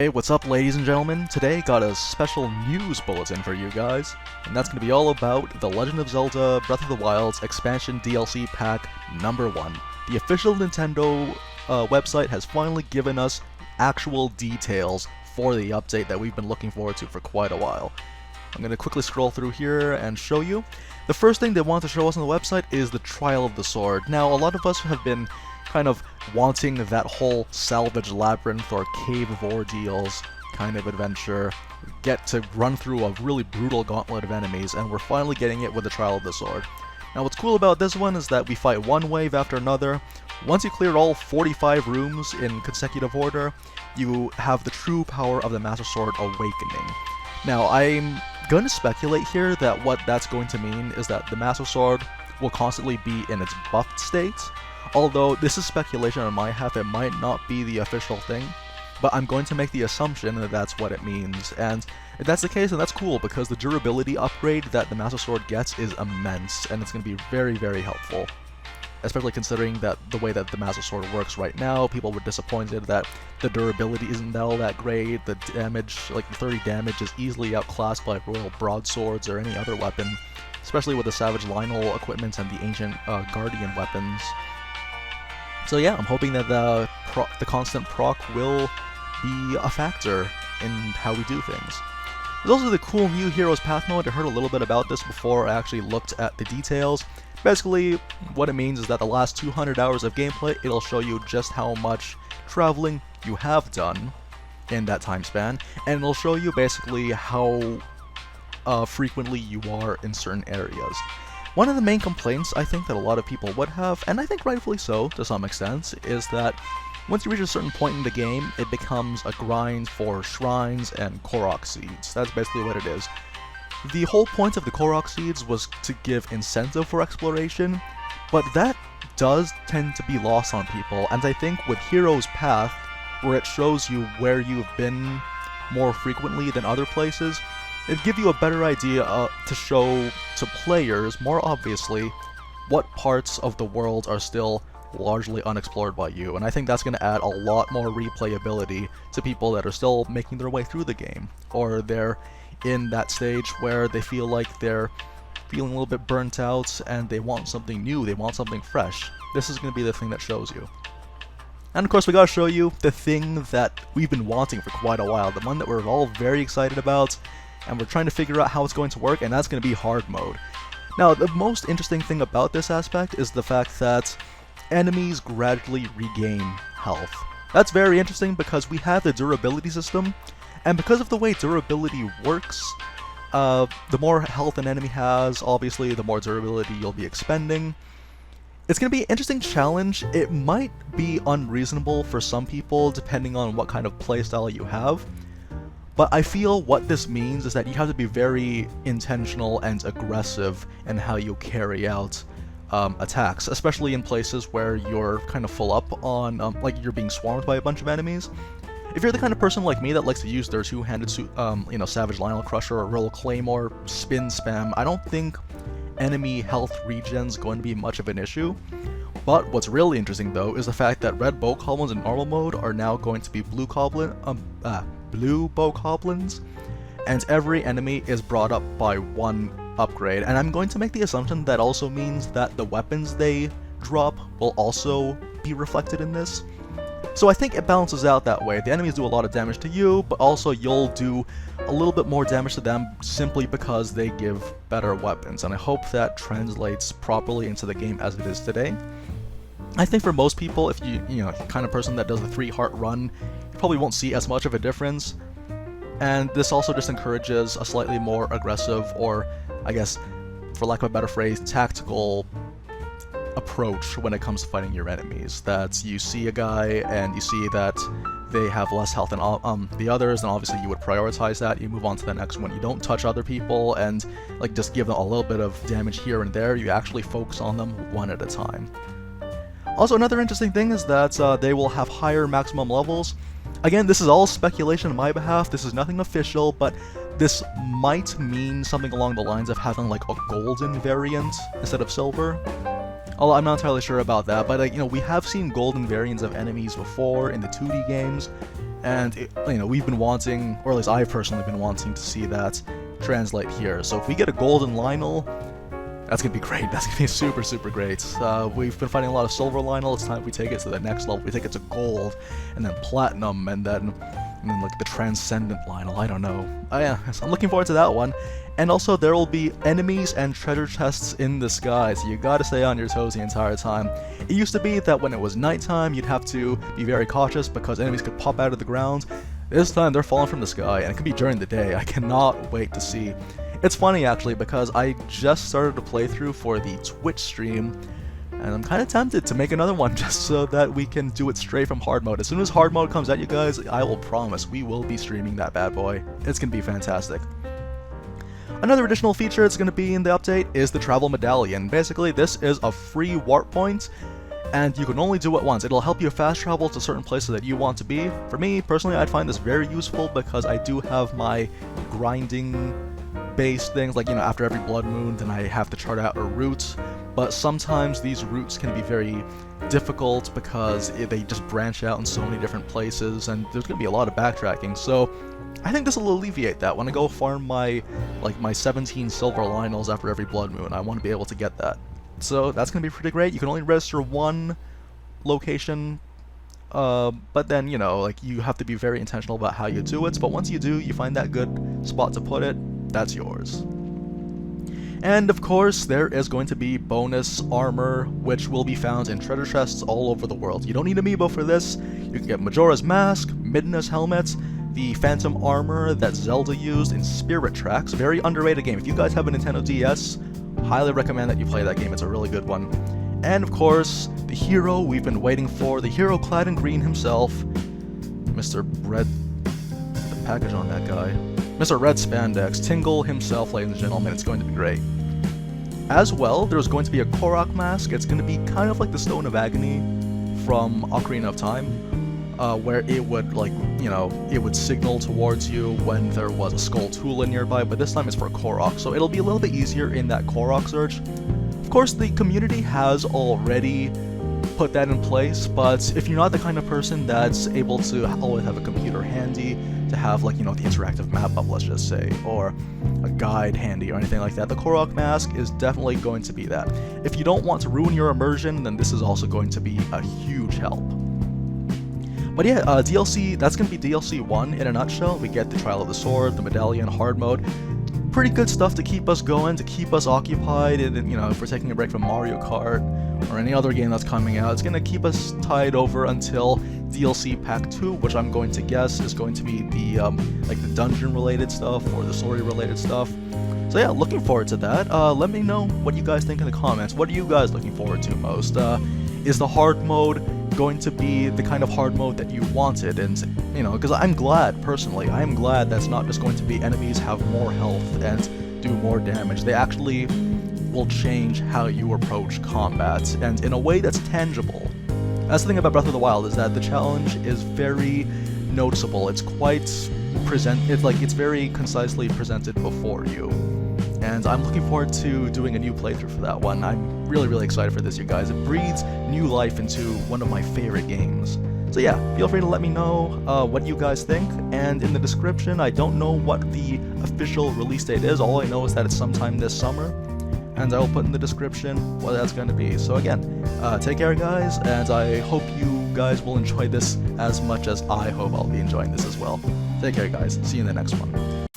Hey, what's up ladies and gentlemen? Today got a special news bulletin for you guys, and that's going to be all about The Legend of Zelda Breath of the Wild's expansion DLC pack number 1. The official Nintendo website has finally given us actual details for the update that we've been looking forward to for quite a while. I'm going to quickly scroll through here and show you. The first thing they want to show us on the website is the Trial of the Sword. Now, a lot of us have been kind of wanting that whole salvage labyrinth or cave of ordeals kind of adventure, get to run through a really brutal gauntlet of enemies, and we're finally getting it with the Trial of the Sword. Now what's cool about this one is that we fight one wave after another. Once you clear all 45 rooms in consecutive order, you have the true power of the Master Sword awakening. Now I'm going to speculate here that what that's going to mean is that the Master Sword will constantly be in its buffed state. Although this is speculation on my half, it might not be the official thing, but I'm going to make the assumption that that's what it means. And if that's the case, then that's cool, because the durability upgrade that the Master Sword gets is immense, and it's going to be very, very helpful. Especially considering that the way that the Master Sword works right now, people were disappointed that the durability isn't all that great, the damage, like the 30 damage, is easily outclassed by Royal Broadswords or any other weapon, especially with the Savage Lionel equipment and the Ancient Guardian weapons. So yeah, I'm hoping that the constant proc will be a factor in how we do things. There's also the cool new Heroes Path mode. I heard a little bit about this before I actually looked at the details. Basically, what it means is that the last 200 hours of gameplay, it'll show you just how much traveling you have done in that time span, and it'll show you basically how frequently you are in certain areas. One of the main complaints I think that a lot of people would have, and I think rightfully so to some extent, is that once you reach a certain point in the game, it becomes a grind for shrines and Korok seeds. That's basically what it is. The whole point of the Korok seeds was to give incentive for exploration, but that does tend to be lost on people, and I think with Heroes Path, where it shows you where you've been more frequently than other places, it'd give you a better idea to show to players, more obviously, what parts of the world are still largely unexplored by you, and I think that's going to add a lot more replayability to people that are still making their way through the game, or they're in that stage where they feel like they're feeling a little bit burnt out and they want something new, they want something fresh. This is going to be the thing that shows you. And of course we gotta show you the thing that we've been wanting for quite a while, the one that we're all very excited about, and we're trying to figure out how it's going to work, and that's going to be hard mode. Now, the most interesting thing about this aspect is the fact that enemies gradually regain health. That's very interesting because we have the durability system, and because of the way durability works, the more health an enemy has, obviously the more durability you'll be expending. It's going to be an interesting challenge. It might be unreasonable for some people depending on what kind of playstyle you have, but I feel what this means is that you have to be very intentional and aggressive in how you carry out attacks, especially in places where you're kind of full up on, like you're being swarmed by a bunch of enemies. If you're the kind of person like me that likes to use their two-handed, Savage Lionel Crusher or Royal Claymore spin spam, I don't think enemy health regen's going to be much of an issue. But what's really interesting though is the fact that red Bokoblins in normal mode are now going to be blue Bokoblins, and every enemy is brought up by one upgrade, and I'm going to make the assumption that also means that the weapons they drop will also be reflected in this. So I think it balances out that way. The enemies do a lot of damage to you, but also you'll do a little bit more damage to them simply because they give better weapons, and I hope that translates properly into the game as it is today. I think for most people, if you know, kind of person that does the 3-heart run, you probably won't see as much of a difference. And this also just encourages a slightly more aggressive, or I guess, for lack of a better phrase, tactical approach when it comes to fighting your enemies. That you see a guy and you see that they have less health than the others, and obviously you would prioritize that. You move on to the next one. You don't touch other people and like just give them a little bit of damage here and there. You actually focus on them one at a time. Also, another interesting thing is that they will have higher maximum levels. Again, this is all speculation on my behalf, this is nothing official, but this might mean something along the lines of having like a golden variant instead of silver. Although I'm not entirely sure about that, but like, you know, we have seen golden variants of enemies before in the 2D games, and you know, we've been wanting, or at least I've personally been wanting to see that translate here. So if we get a golden Lionel, that's gonna be great. That's gonna be super, super great. We've been fighting a lot of silver Lionel. It's time we take it to the next level. We take it to gold, and then platinum, and then like the transcendent Lionel. I don't know. Yeah, so I'm looking forward to that one. And also, there will be enemies and treasure chests in the sky, so you gotta stay on your toes the entire time. It used to be that when it was nighttime, you'd have to be very cautious because enemies could pop out of the ground. This time, they're falling from the sky, and it could be during the day. I cannot wait to see. It's funny, actually, because I just started a playthrough for the Twitch stream, and I'm kind of tempted to make another one just so that we can do it straight from hard mode. As soon as hard mode comes out, you guys, I will promise we will be streaming that bad boy. It's gonna be fantastic. Another additional feature that's going to be in the update is the Travel Medallion. Basically, this is a free warp point, and you can only do it once. It'll help you fast travel to certain places that you want to be. For me, personally, I'd find this very useful because I do have my grinding-based things, like, you know, after every blood moon, then I have to chart out a route. But sometimes these routes can be very difficult because they just branch out in so many different places, and there's going to be a lot of backtracking. So I think this will alleviate that. When I go farm my 17 silver Lionels after every blood moon, I want to be able to get that. So that's going to be pretty great. You can only register one location, but then, you know, like, you have to be very intentional about how you do it. But once you do, you find that good spot to put it, that's yours. And of course, there is going to be bonus armor, which will be found in treasure chests all over the world. You don't need amiibo for this. You can get Majora's Mask, Midna's helmet, the Phantom armor that Zelda used in Spirit Tracks. Very underrated game. If you guys have a Nintendo DS, highly recommend that you play that game. It's a really good one. And of course, the hero we've been waiting for, the hero clad in green himself, Mr. Red... the package on that guy. Mr. Red Spandex, Tingle himself, ladies and gentlemen. It's going to be great. As well, there's going to be a Korok mask. It's going to be kind of like the Stone of Agony from Ocarina of Time, where it would, like, you know, it would signal towards you when there was a Skulltula nearby, but this time it's for Korok, so it'll be a little bit easier in that Korok search. Of course, the community has already put that in place, but if you're not the kind of person that's able to always have a computer handy, to have, like, you know, the interactive map up, let's just say, or a guide handy or anything like that, the Korok mask is definitely going to be that. If you don't want to ruin your immersion, then this is also going to be a huge help. But yeah, DLC, that's going to be DLC 1 in a nutshell. We get the Trial of the Sword, the Medallion, hard mode. Pretty good stuff to keep us going, to keep us occupied, and, you know, if we're taking a break from Mario Kart or any other game that's coming out, it's going to keep us tied over until DLC Pack 2, which I'm going to guess is going to be the, like, the dungeon-related stuff or the story-related stuff. So yeah, looking forward to that. Let me know what you guys think in the comments. What are you guys looking forward to most? Is the hard mode going to be the kind of hard mode that you wanted? And, you know, because I'm glad, personally, I am glad that's not just going to be enemies have more health and do more damage. They actually will change how you approach combat, and in a way that's tangible. That's the thing about Breath of the Wild, is that the challenge is very noticeable. It's quite it's very concisely presented before you. And I'm looking forward to doing a new playthrough for that one. I'm really, really excited for this, you guys. It breathes new life into one of my favorite games. So yeah, feel free to let me know what you guys think, and in the description, I don't know what the official release date is. All I know is that it's sometime this summer, and I will put in the description what that's going to be. So again, take care, guys, and I hope you guys will enjoy this as much as I hope I'll be enjoying this as well. Take care, guys. See you in the next one.